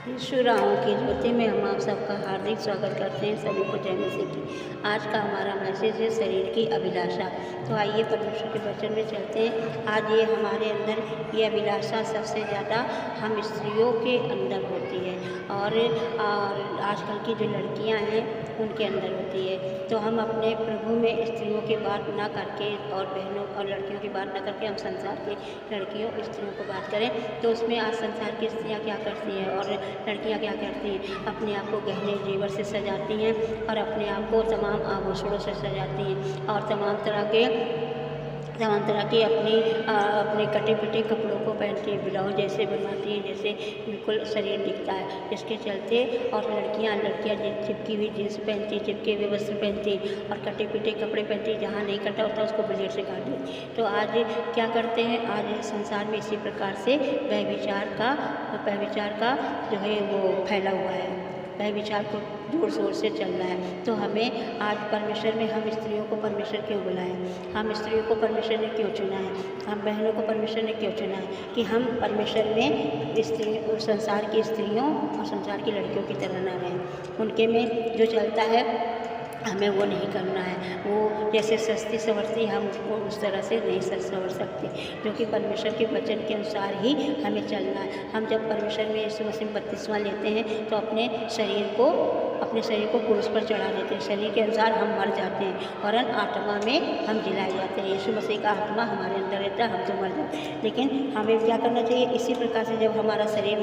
यीशु राहों की ज्योति में हम आप सबका हार्दिक स्वागत करते हैं। सभी को जय मसीह की। आज का हमारा मैसेज है शरीर की अभिलाषा। तो आइए परमेश्वर के वचन में चलते हैं। आज ये हमारे अंदर ये अभिलाषा सबसे ज़्यादा हम स्त्रियों के अंदर होती है और आजकल की जो लड़कियां हैं उनके अंदर होती है। तो हम अपने प्रभु में स्त्रियों की बात ना करके और बहनों और लड़कियों की बात ना करके हम संसार की लड़कियों स्त्रियों को बात करें। तो उसमें आज संसार की स्त्रियाँ क्या करती हैं और लड़कियां क्या करती हैं, अपने आप को गहने जेवर से सजाती हैं और अपने आप को तमाम आभूषणों से सजाती हैं और तमाम तरह के अपने कटे पिटे कपड़ों को पहनती हैं, ब्लाउज जैसे बनवाती हैं जैसे बिल्कुल शरीर दिखता है। इसके चलते और लड़कियां चिपकी हुई जीन्स पहनती, चिपके हुए वस्त्र पहनती और कटे पिटे कपड़े पहनती, जहाँ नहीं कटा होता उसको ब्लेड से काट देती। तो आज क्या करते हैं, आज संसार में इसी प्रकार से व्यभिचार का जो है वो फैला हुआ है। व्यभिचार को जोर शोर से चल रहा है। तो हमें आज परमेश्वर में हम स्त्रियों को परमेश्वर क्यों बुलाएं, हम स्त्रियों को परमेश्वर ने क्यों चुना है, हम बहनों को परमेश्वर ने क्यों चुना है कि हम परमेश्वर में संसार की स्त्रियों और संसार की लड़कियों की तरह न रहें। उनके में जो चलता है हमें वो नहीं करना है। वो जैसे सस्ती संवरती हम उस तरह से नहीं संवर सकते, क्योंकि परमेश्वर के वचन के अनुसार ही हमें चलना है। हम जब परमेश्वर में यीशु मसीह बपतिस्मा लेते हैं तो अपने शरीर को क्रूस पर चढ़ा देते हैं। शरीर के अनुसार हम मर जाते हैं और आत्मा में हम जिलाए जाते हैं। यीशु मसीह का आत्मा हमारे अंदर रहता है, हम तो मर जाते हैं। लेकिन हमें क्या करना चाहिए, इसी प्रकार से जब हमारा शरीर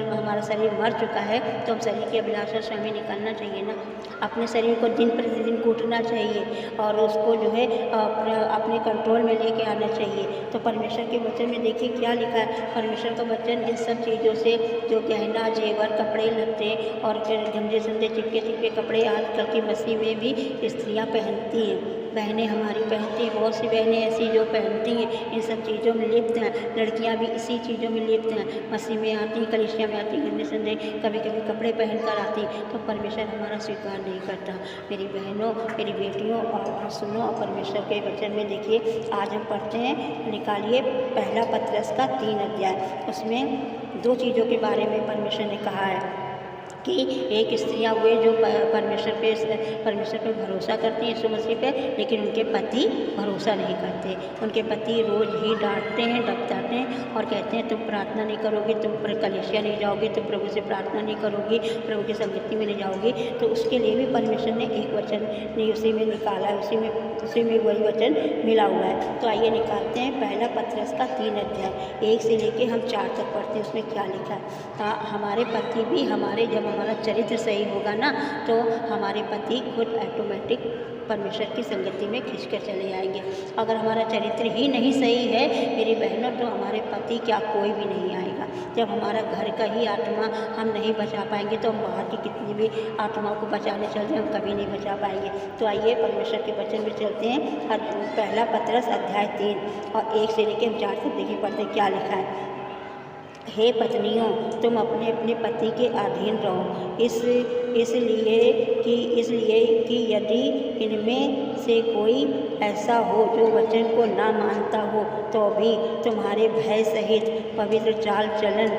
हमारा शरीर मर चुका है तो हम शरीर की अभिलाषा से हमें निकलना चाहिए ना। अपने शरीर को दिन प्रतिदिन कूटना चाहिए और उसको जो है अपने कंट्रोल में लेके आना चाहिए। तो परमेश्वर के वचन में देखिए क्या लिखा है। परमेश्वर का वचन इन सब चीज़ों से जो गहना जेवर कपड़े लत्ते और गंदे संदे चिपके कपड़े आजकल की मसीह में भी स्त्रियाँ पहनती हैं, बहनें हमारी पहनती हैं। बहुत सी बहनें ऐसी जो पहनती हैं, इन सब चीज़ों में लिप्त हैं। लड़कियां भी इसी चीज़ों में लिप्त हैं, मसीह में आती हैं, कलीसिया में आती हैं, गंदे संदे कभी कभी कपड़े पहन कर आती हैं। तो परमेश्वर हमारा स्वीकार नहीं करता। मेरी बहनों मेरी बेटियों और सुनो परमेश्वर के वचन में देखिए। आज हम पढ़ते हैं, निकालिए पहला पतरस का 3 अध्याय। उसमें 2 चीज़ों के बारे में परमेश्वर ने कहा है कि एक स्त्रियाँ हुए जो परमेश्वर पे भरोसा करती हैं यीशु मसीह पे, लेकिन उनके पति भरोसा नहीं करते। उनके पति रोज़ ही डांटते हैं, डपटाते हैं और कहते हैं तुम प्रार्थना नहीं करोगे, तुम कलीसिया नहीं जाओगे, तुम प्रभु से प्रार्थना नहीं करोगी, प्रभु की संगति में नहीं जाओगी। तो उसके लिए भी परमेश्वर ने एक वचन नहीं उसी में निकाला है, उसी में वही वचन मिला हुआ है। तो आइए निकालते हैं पहला पतरस का 3 अध्याय 1 से लेके हम 4 तक पढ़ते हैं। उसमें क्या लिखा है, हमारे पति भी हमारा चरित्र सही होगा ना तो हमारे पति खुद ऑटोमेटिक परमेश्वर की संगति में खींच कर चले आएंगे। अगर हमारा चरित्र ही नहीं सही है मेरी बहनों तो हमारे पति क्या कोई भी नहीं आएगा। जब हमारा घर का ही आत्मा हम नहीं बचा पाएंगे तो हम बाहर की कितनी भी आत्माओं को बचाने चलते हम कभी नहीं बचा पाएंगे। तो आइए परमेश्वर के वचन में चलते हैं। पहला पतरस अध्याय 3 और 1 से लेकर 4 तक देखिए पढ़ते क्या लिखा है। हे पत्नियों, तुम अपने अपने पति के अधीन रहो, इसलिए कि यदि इनमें से कोई ऐसा हो जो वचन को ना मानता हो तो भी तुम्हारे भय सहित पवित्र चाल चलन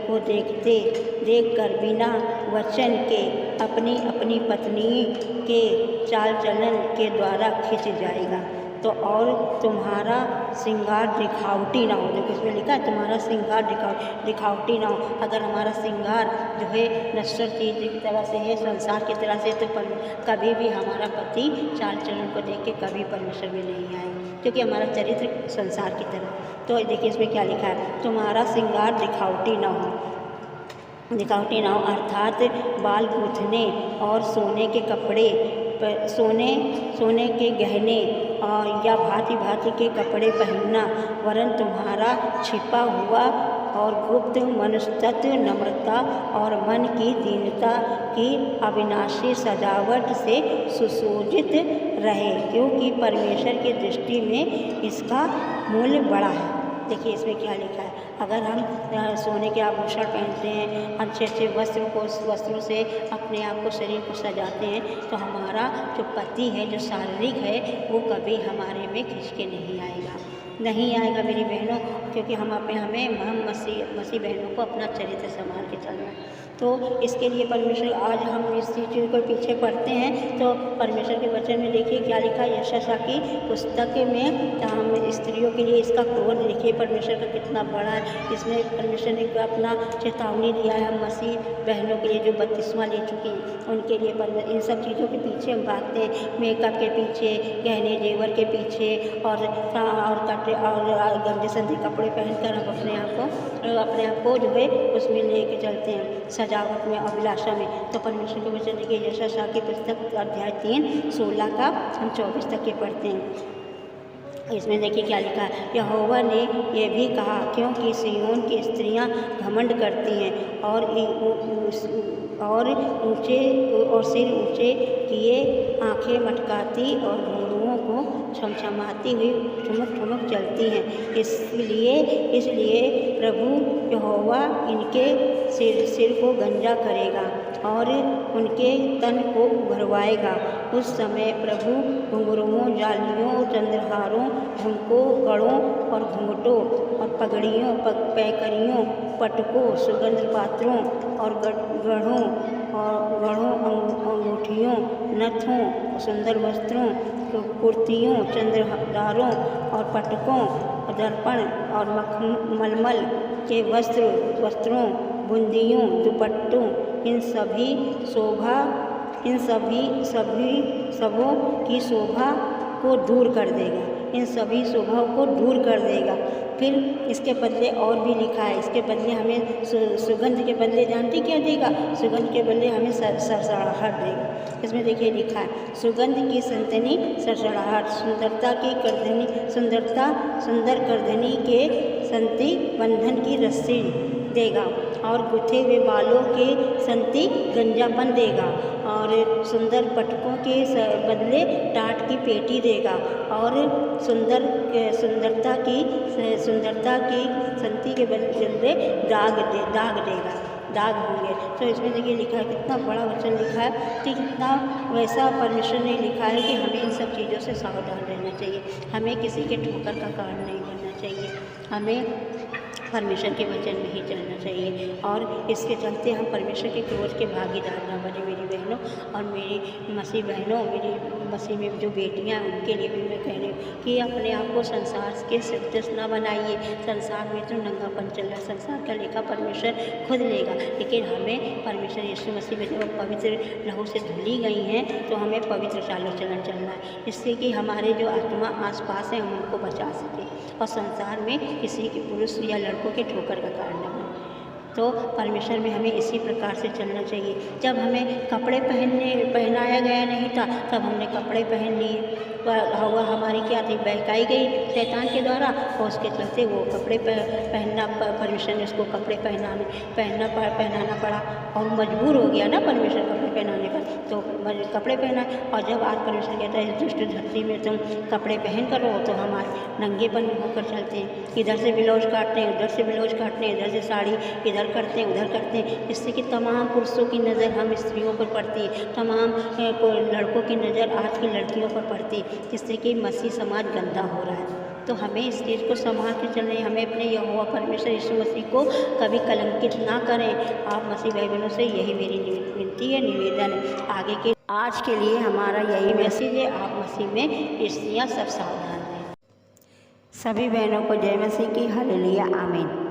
को देख कर बिना वचन के अपनी अपनी पत्नी के चाल चलन के द्वारा खिंच जाएगा। तो और तुम्हारा श्रृंगार दिखावटी ना हो। देखो इसमें लिखा है तुम्हारा श्रृंगार दिखावटी ना हो। अगर हमारा श्रृंगार जो है नश्वर चीज़ की तरह से है, संसार की तरह से, तो कभी भी हमारा पति चाल चलन को देख के कभी परमेश्वर में नहीं आए, क्योंकि हमारा चरित्र संसार की तरह। तो देखिए इसमें क्या लिखा है, तुम्हारा श्रृंगार दिखावटी ना हो अर्थात बाल गूंथने और सोने के कपड़े, सोने के गहने या भांति भांति के कपड़े पहनना, वरन तुम्हारा छिपा हुआ और गुप्त मनुष्यत्व नम्रता और मन की दीनता की अविनाशी सजावट से सुसज्जित रहे, क्योंकि परमेश्वर की दृष्टि में इसका मूल्य बड़ा है। देखिए इसमें क्या लिखा है, अगर हम सोने के आभूषण पहनते हैं, अच्छे अच्छे वस्त्रों से अपने आप को शरीर को सजाते हैं, तो हमारा जो पति है जो शारीरिक है वो कभी हमारे में खिंच के नहीं आएगा। नहीं आएगा मेरी बहनों, क्योंकि हम मसीह बहनों को अपना चरित्र संभाल के चलना है। तो इसके लिए परमेश्वर, आज हम इस चीज़ को पीछे पढ़ते हैं तो परमेश्वर के वचन में देखिए क्या लिखा है। यशायाह की पुस्तक में हम स्त्रियों के लिए इसका क्रोध देखिए परमेश्वर का कितना बड़ा है। इसमें परमेश्वर ने अपना चेतावनी दिया है हम मसीह बहनों के लिए जो बपतिस्मा ले चुकी हैं उनके लिए। इन सब चीज़ों के पीछे हम भागते हैं, मेकअप के पीछे, गहने जेवर के पीछे और कपड़े और गंदे संदे कपड़े पहनकर हम अपने आप को जो है उसमें लेके चलते हैं, सजावट में, अभिलाषा में। तो परमेश्वर के वचन देखिए यशायाह की पुस्तक अध्याय 3 16 का हम 24 तक के पढ़ते हैं। इसमें देखिए क्या लिखा है। यहोवा ने यह भी कहा, क्योंकि सिय्योन की स्त्रियां घमंड करती हैं और सिर ऊंचे किए आंखें मटकाती और घुंघरुओं को छमछमाती हुई ठुमक चलती हैं। इसलिए प्रभु यहोवा इनके सिर को गंजा करेगा और उनके तन को उभरवाएगा। उस समय प्रभु घुंघरुओं, जालियों, चंद्रहारों, झुमकों, कड़ों और घूंघटों और पगड़ियों, पैकरियों, पटकों, सुगंध पात्रों और गढ़ों, अंगूठियों, नथों, सुंदर वस्त्रों, कुर्तियों, चंद्रहारों और पटकों, दर्पण और मलमल के वस्त्रों, बुंदियों, दुपट्टों, इन सबों की शोभा को दूर कर देगा। इन सभी शोभाओं को दूर कर देगा। फिर इसके बदले और भी लिखा है, इसके बदले हमें सुगंध के बदले जानते क्या देगा? सुगंध के बदले हमें सरसराहट देगा। इसमें देखिए लिखा है, सुगंध की संतनी सरसराहट, सुंदर करधनी के संति बंधन की रस्सी देगा और गुथे हुए बालों के संति गंजापन देगा और सुंदर पटकों के बदले टाट की पेटी देगा और सुंदरता की संति के बदले दाग होंगे। तो इसमें देखिए लिखा है, कितना बड़ा वचन लिखा है कि कितना वैसा परमेश्वर ने लिखा है कि हमें इन सब चीज़ों से सावधान रहना चाहिए। हमें किसी के ठोकर का कारण नहीं बनना चाहिए। हमें परमेश्वर के वचन में ही चलना चाहिए और इसके चलते हम परमेश्वर के क्रोध के भागीदार ना बने। मेरी बहनों और मेरी मसीह बहनों, मेरी मसीह में जो बेटियां हैं उनके लिए भी मैं कह रही हूँ कि अपने आप को संसार के सदस्य ना बनाइए। संसार में तो नंगापन चल रहा है, संसार का लेखा परमेश्वर खुद लेगा, लेकिन हमें परमेश्वर यीशु मसीह में जब पवित्र लहू से धुली गई हैं तो हमें पवित्र चाल चलन चलना है, इससे कि हमारे जो आत्मा आसपास है हम उनको बचा सकें और संसार में किसी के पुरुष या लड़कों के ठोकर का कारण न बने। तो परमेश्वर में हमें इसी प्रकार से चलना चाहिए। जब हमें कपड़े पहनाया गया नहीं था तब हमने कपड़े पहन लिए, हवा हमारी क्या थी, बहकाई गई शैतान के द्वारा और उसके चलते वो कपड़े पहनना, परमेश्वर ने उसको कपड़े पहनाना पड़ा और मजबूर हो गया ना परमेश्वर कपड़े पहनाने पर, तो कपड़े पहना। और जब आज परमेश्वर कहता है इस दुष्ट धरती में तुम कपड़े पहन कर रहो तो हमारे नंगेपन होकर चलते हैं, इधर से ब्लाउज काटते हैं, उधर से ब्लाउज काटते हैं, इधर से साड़ी इधर करते हैं, उधर करते हैं, जिससे कि तमाम पुरुषों की नज़र हम स्त्रियों पर पड़ती है, तमाम लड़कों की नज़र आज की लड़कियों पर पड़ती है, जिससे कि मसीह समाज गंदा हो रहा है। तो हमें इस चीज़ को संभाल के चलना है। हमें अपने यहोवा परमेश्वर यीशु मसीह को कभी कलंकित ना करें। आप मसीह भाई बहनों से यही मेरी विनती है, निवेदन है। आगे के आज के लिए हमारा यही मैसेज है, आप मसीह में स्त्रियाँ सब सावधान रहें। सभी बहनों को जय मसीह की, हालेलुया, आमीन।